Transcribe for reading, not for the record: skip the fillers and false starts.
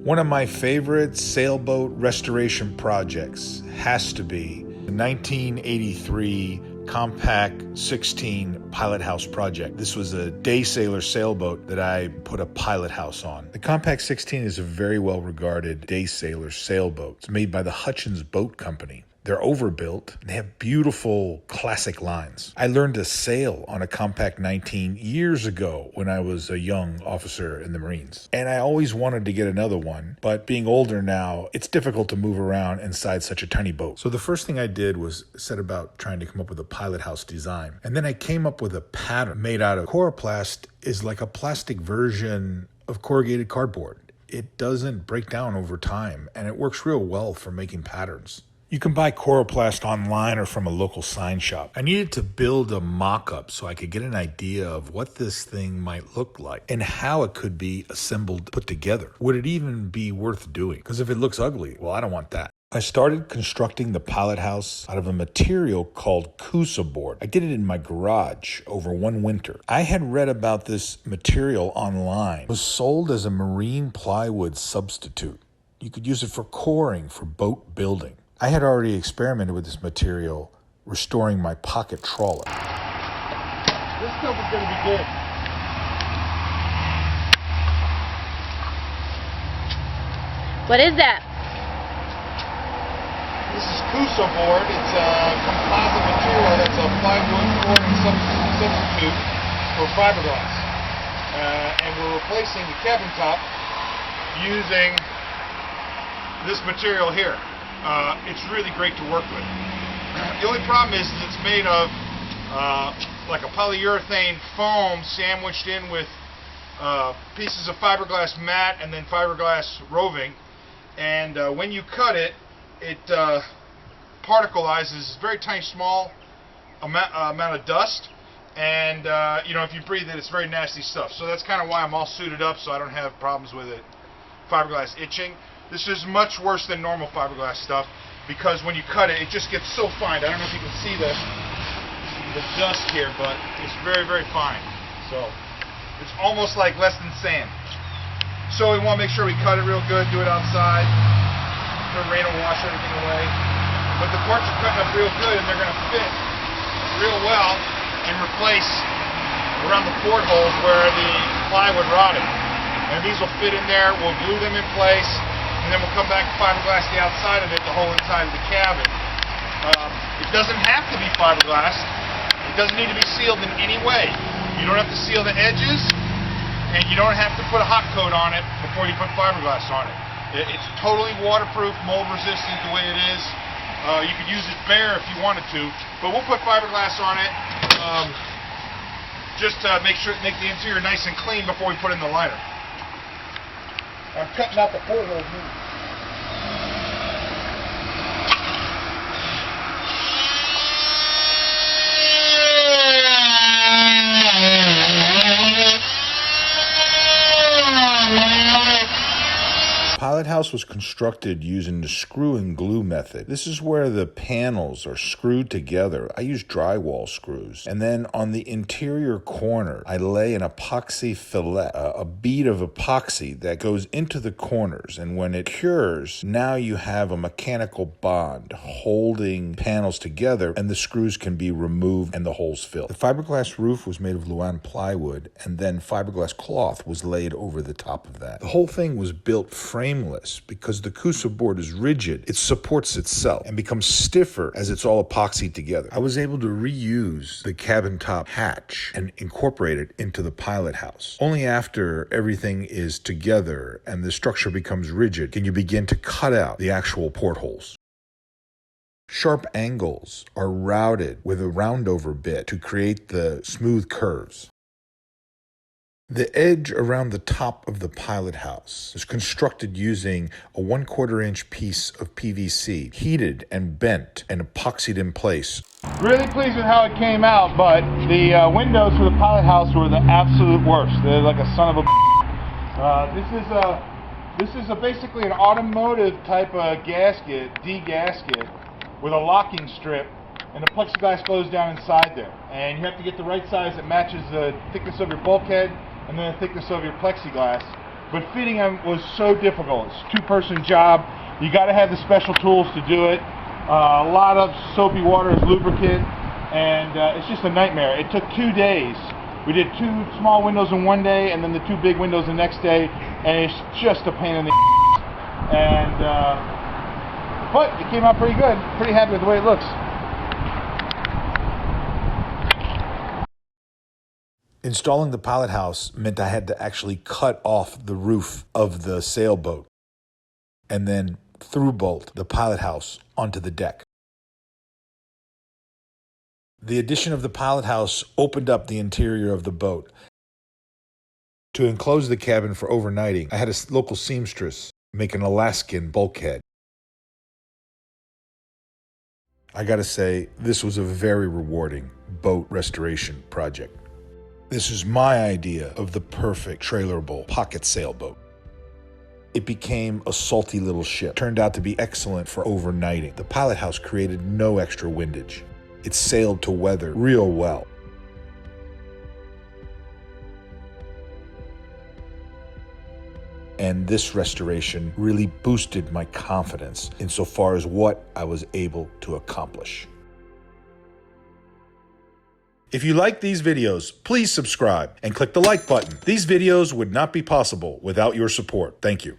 One of my favorite sailboat restoration projects has to be the 1983 Compac 16 Pilothouse project. This was a day sailor sailboat that I put a pilot house on. The Compac 16 is a very well regarded day sailor sailboat. It's made by the Hutchins Boat Company. They're overbuilt. They have beautiful classic lines. I learned to sail on a Compac 19 years ago when I was a young officer in the Marines. And I always wanted to get another one, but being older now, it's difficult to move around inside such a tiny boat. So the first thing I did was set about trying to come up with a pilot house design. And then I came up with a pattern made out of Coroplast. Is like a plastic version of corrugated cardboard. It doesn't break down over time, and it works real well for making patterns. You can buy Coroplast online or from a local sign shop. I needed to build a mock-up so I could get an idea of what this thing might look like and how it could be assembled, put together. Would it even be worth doing? Because if it looks ugly, well, I don't want that. I started constructing the pilot house out of a material called Coosa Board. I did it in my garage over one winter. I had read about this material online. It was sold as a marine plywood substitute. You could use it for coring for boat building. I had already experimented with this material, restoring my pocket trawler. This stuff is going to be good. What is that? This is Coosa Board. It's a composite material that's a plywood coring substitute for fiberglass. And we're replacing the cabin top using this material here. It's really great to work with. The only problem is it's made of like a polyurethane foam sandwiched in with pieces of fiberglass mat and then fiberglass roving. And when you cut it, it particleizes very tiny, small amount of dust. And you know, if you breathe it, it's very nasty stuff. So that's kind of why I'm all suited up, so I don't have problems with it. Fiberglass itching. This is much worse than normal fiberglass stuff because when you cut it, it just gets so fine. I don't know if you can see the dust here, but it's very, very fine. So it's almost like less than sand. So we want to make sure we cut it real good, do it outside. The rain will wash everything away. But the parts are cutting up real good and they're going to fit real well and replace around the portholes where the plywood rotted. And these will fit in there, we'll glue them in place, and then we'll come back and fiberglass the outside of it, the whole inside of the cabin. It doesn't have to be fiberglass. It doesn't need to be sealed in any way. You don't have to seal the edges, and you don't have to put a hot coat on it before you put fiberglass on it. It's totally waterproof, mold resistant the way it is. You could use it bare if you wanted to, but we'll put fiberglass on it just to make the interior nice and clean before we put in the liner. I'm cutting out the portholes now. Pilot house was constructed using the screw and glue method. This is where the panels are screwed together. I use drywall screws. And then on the interior corner, I lay an epoxy fillet, a bead of epoxy that goes into the corners. And when it cures, now you have a mechanical bond holding panels together and the screws can be removed and the holes filled. The fiberglass roof was made of Luan plywood and then fiberglass cloth was laid over the top of that. The whole thing was built frameless because the Coosa board is rigid. It supports itself and becomes stiffer as it's all epoxied together. I was able to reuse the cabin top hatch and incorporate it into the pilot house. Only after everything is together and the structure becomes rigid can you begin to cut out the actual portholes. Sharp angles are routed with a roundover bit to create the smooth curves. The edge around the top of the pilot house is constructed using a 1/4 inch piece of PVC, heated and bent and epoxied in place. Really pleased with how it came out, but the windows for the pilot house were the absolute worst. They're like a son of a This is basically an automotive type of gasket, D-gasket, with a locking strip, and the plexiglass goes down inside there. And you have to get the right size that matches the thickness of your bulkhead and then the thickness of your plexiglass. but fitting them was so difficult. It's a two-person job. You got to have the special tools to do it. A lot of soapy water as lubricant, and it's just a nightmare. It took 2 days. We did 2 small windows in one day, and then the 2 big windows the next day, and it's just a pain in the and but it came out pretty good. Pretty happy with the way it looks. Installing the pilot house meant I had to actually cut off the roof of the sailboat and then through bolt the pilot house onto the deck. The addition of the pilot house opened up the interior of the boat. To enclose the cabin for overnighting, I had a local seamstress make an Alaskan bulkhead. I gotta say, this was a very rewarding boat restoration project. This is my idea of the perfect trailerable pocket sailboat. It became a salty little ship. Turned out to be excellent for overnighting. The pilot house created no extra windage. It sailed to weather real well. And this restoration really boosted my confidence insofar as what I was able to accomplish. If you like these videos, please subscribe and click the like button. These videos would not be possible without your support. Thank you.